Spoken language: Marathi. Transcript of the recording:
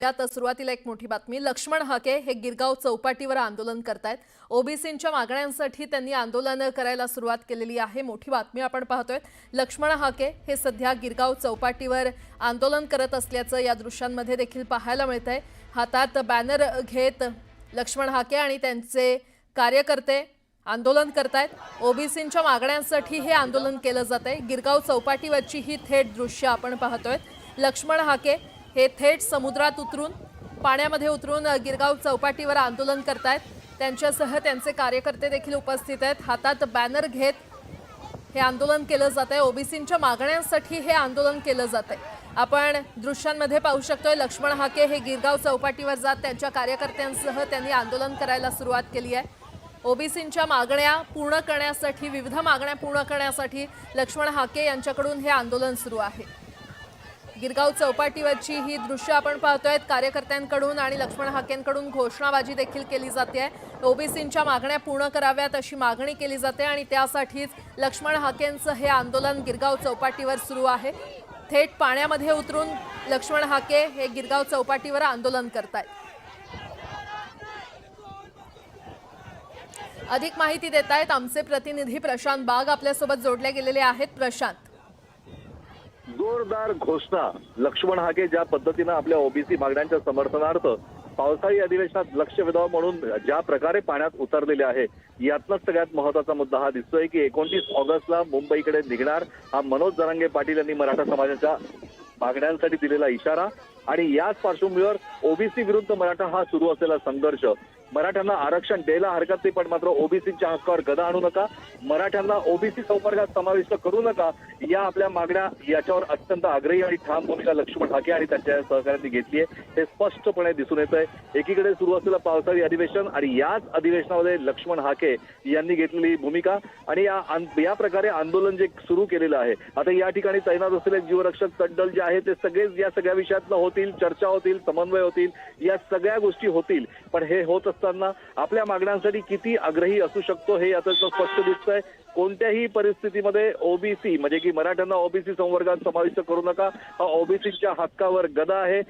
यात सुरुवातीला एक मोठी बातमी। लक्ष्मण हाके हे गिरगाव चौपाटीवर आंदोलन करतायत। ओबीसींच्या मागण्यांसाठी त्यांनी आंदोलन करायला सुरुवात केलेली आहे। मोठी बातमी आपण पाहतोय। लक्ष्मण हाके हे सध्या गिरगाव चौपाटीवर आंदोलन करत असल्याचं या दृश्यांमध्ये देखील पाहायला मिळतंय। हातात बॅनर घेत लक्ष्मण हाके आणि त्यांचे कार्यकर्ते आंदोलन करतायत। ओबीसींच्या मागण्यांसाठी हे आंदोलन केलं जातंय। गिरगाव चौपाटीवरची ही थेट दृश्य आपण पाहतोय। लक्ष्मण हाके हे थेट समुद्रात उतरून पाण्यामध्ये उतरून गिरगाव चौपाटीवर आंदोलन करतायत। त्यांच्यासह त्यांचे कार्यकर्ते देखील उपस्थित आहेत। हातात बॅनर घेत हे आंदोलन केलं जातंय। ओबीसींच्या मागण्यांसाठी हे आंदोलन केलं जातंय। आपण दृश्यांमध्ये पाहू शकतोय लक्ष्मण हाके हे गिरगाव चौपाटीवर जात त्यांच्या कार्यकर्त्यांसह त्यांनी आंदोलन करायला सुरुवात केली आहे। ओबीसींच्या मागण्या पूर्ण करण्यासाठी विविध मागण्या पूर्ण करण्यासाठी लक्ष्मण हाके यांच्याकडून हे आंदोलन सुरू आहे। गिरगाव चौपाटीवरची ही दृश्य आपण पाहतोय। कार्यकर्त्यांकडून आणि लक्ष्मण हाकेंकडून घोषणाबाजी देखील केली जाते। ओबीसींच्या मागण्या पूर्ण कराव्यात अशी मागणी केली जाते आणि त्यासाठीच लक्ष्मण हाकेंचं हे आंदोलन गिरगाव चौपाटीवर सुरू आहे। थेट पाण्यामध्ये उतरून लक्ष्मण हाके हे गिरगाव चौपाटीवर आंदोलन करतायत। अधिक माहिती देत आहेत आमचे प्रतिनिधी प्रशांत बाग आपल्यासोबत जोडले गेलेले आहेत। प्रशांत, जोरदार घोषणा लक्ष्मण हाके ज्या पद्धतीने आपल्या ओबीसी मागण्यांच्या समर्थनार्थ पावसाळी अधिवेशनात लक्ष वेधावं म्हणून ज्या प्रकारे पाण्यात उतरलेले आहे, यातनच सगळ्यात महत्त्वाचा मुद्दा हा दिसतोय की 29 ऑगस्टला मुंबईकडे निघणार हा मनोज जरांगे पाटील यांनी मराठा समाजाच्या मागण्यांसाठी दिलेला इशारा आणि याच पार्श्वभूमीवर ओबीसी विरुद्ध मराठा हा सुरू असलेला संघर्ष। मराठ्यांना आरक्षण द्यायला हरकत नाही, पण मात्र ओबीसीच्या हक्कावर गदा आणू नका, मराठ्यांना ओबीसी संवर्गात समाविष्ट करू नका, या आपल्या मागण्या याच्यावर अत्यंत आग्रही आणि ठाम भूमिका लक्ष्मण हाके आणि त्यांच्या सहकाऱ्यांनी घेतली आहे। हे स्पष्टपणे दिसून येत आहे। एकीकडे सुरू असलेलं पावसाळी अधिवेशन आणि याच अधिवेशनामध्ये लक्ष्मण हाके यांनी घेतलेली भूमिका आणि या प्रकारे आंदोलन जे सुरू केलेलं आहे। आता या ठिकाणी तैनात असलेले जीवरक्षक तटदल जे आहे ते सगळेच या सगळ्या विषयातनं होतील, चर्चा होतील, समन्वय होतील, या सगळ्या गोष्टी होतील। पण हे होत असताना आपल्या मागण्यांसाठी किती आग्रही असू शकतो हे याचं स्पष्ट दिसतंय। कोणत्याही परिस्थितीमध्ये ओबीसी म्हणजे की मराठ्यांना ओबीसी संवर्गात समाविष्ट करू नका, हा ओबीसीच्या हक्कावर गदा आहे